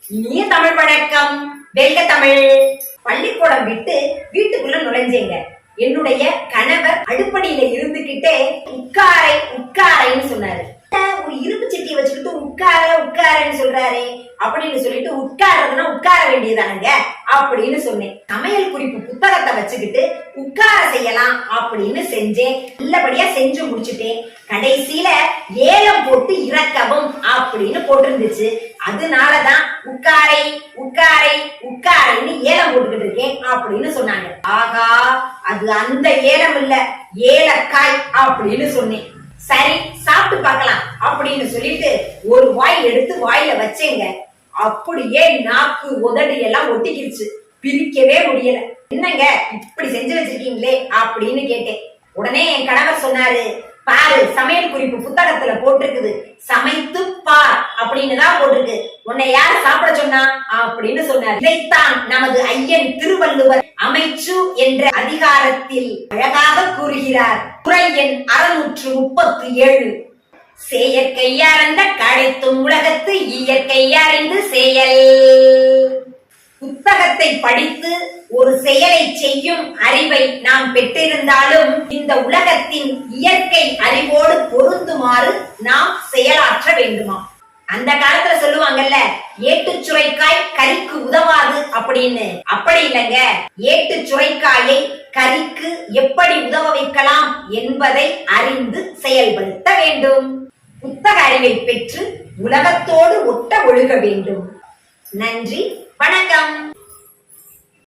இனிய தமிழ் வணக்கம். வெல்க தமிழ். பள்ளிக்கூடம் விட்டு வீட்டுக்குள்ள நுழைஞ்சேங்க. என்னுடைய கணவர் அடுப்படியில இருந்துகிட்டே உட்காரை உட்காரைன்னு சொன்னாரு. ஒரு இரும்பு சட்டியை வச்சுக்கிட்டு உட்காரன்னு சொல்றாரு அப்படின்னு சொல்லிட்டு உட்காரதுன்னா உட்கார வேண்டியதானுங்க அப்படின்னு சொன்னேன். சமையல் குறிப்பு புத்தகத்தை வச்சுக்கிட்டு உட்கார செய்யலாம் அப்படின்னு செஞ்சேன். நல்லபடியா செஞ்சு முடிச்சுட்டேன். கடைசியில ஏலம் போட்டு இறக்கவும் அப்படின்னு போட்டிருந்துச்சு. அதனாலதான் உட்காரை உட்காரை உட்காரைன்னு ஏலம் போட்டுக்கிட்டு இருக்கேன் அப்படின்னு சொன்னாங்க. ஆகா, அது அந்த ஏலம் இல்ல, ஏலக்காய் அப்படின்னு சொன்னேன். சரி, சாப்பிட்டு பார்க்கலாம் அப்படின்னு சொல்லிட்டு ஒரு வாய் எடுத்து வாயில வச்சேங்க. அப்படியே நாக்கு உதடு எல்லாம் ஒட்டிக்கிடுச்சு. பிரிக்கவே முடியல. என்னங்க இப்படி செஞ்சு வச்சிருக்கீங்களே அப்படின்னு கேட்டேன். உடனே என் கணவர் சொன்னாரு, பாரு, சமையல் குறிப்பு புத்தகத்துல போட்டிருக்குது, சமைத்து பார் அப்படின்னு தான் போட்டிருக்கு. உன்னை யார் சாப்பிட சொன்னா அப்படின்னு சொன்னார். இதைத்தான் நமது ஐயன் திருவள்ளுவர் அமைச்சு என்ற அதிகாரத்தில் அழகாக கூறுகிறார். குறள் எண் 637. செயற்கையார்ந்த கடைத்தும் உலகத்து இயற்கையார்ந்து செயல். புத்தகத்தை படித்து ஒரு செயலை செய்யும் அறிவை நாம் பெற்றிருந்தாலும் இந்த உலகத்தின் இயற்கை அறிவோடு பொருந்துமாறு நாம் செயலாற்ற வேண்டுமா? அந்த காலத்துல சொல்லுவாங்கல்ல, ஏட்டு சுரைக்காய் கறிக்கு உதவாது அப்படின்னு. அப்படி இல்லைங்க, ஏட்டு சுரைக்காயை கறிக்கு எப்படி உதவ வைக்கலாம் என்பதை அறிந்து செயல்படுத்த வேண்டும். புத்தக அறிவை பெற்று உலகத்தோடு ஒட்ட ஒழுக வேண்டும். நன்றி, வணக்கம்.